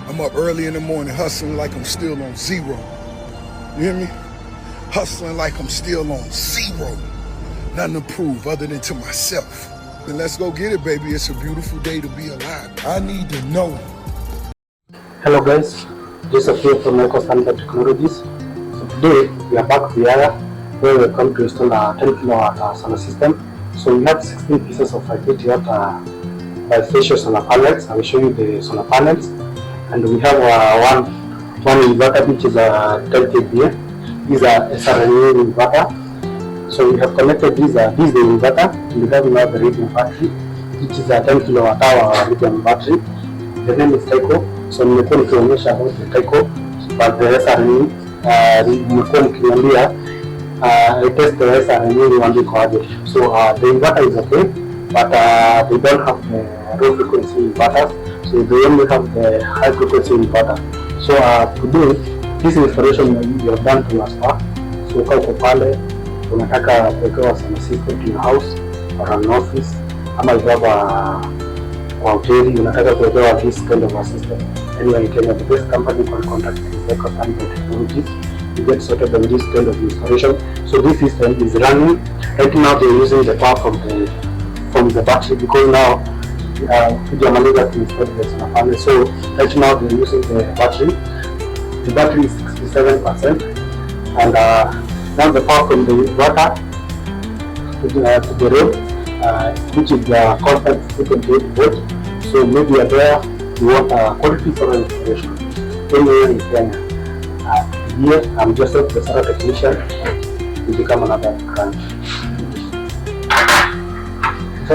I'm up early in the morning hustling like I'm still on zero. You hear me? Hustling like I'm still on zero. Nothing to prove other than to myself. Then let's go get it, baby. It's a beautiful day to be alive. I need to know. Hello guys, Joseph here from Standard Technologies. So today we are back here where we come to install a 10 kilowatt solar system. So we have 16 pieces of 580 watt bifacial solar panels. I will show you the solar panels, and we have one inverter which is a 10 kVA. These are SRNA inverter. So we have connected this is the inverter, and we have now the lithium battery, which is a 10 kilowatt hour lithium battery. The name is Tyco. So nimekuwa nikionyesha about the Tyco, but the SRNA nimekuwa nikiambia I test the SRNA niwaambie kwa aje. So the inverter is okay, but they don't have the low frequency inverters, so they only have the high frequency inverter. So today this installation you have done to us. So kwa pale unataka kuwekewa solar system in your house or an office, ama kwa hoteli unataka kuwekewa this kind of a system, anyway you can have the best company can contact Standard Technologies. You get sorted on this kind of installation. So this system is running right now. They're using the power from the battery, because now tujamaliza to install the solar panel. So right now they're using the battery. The battery is 67%, and now the power from the inverter to the road, which is the constant 2.8 volt. So maybe you are there, you want a quality solar installation anywhere in Kenya. Here I'm Joseph, the solar technician. You become another branch. So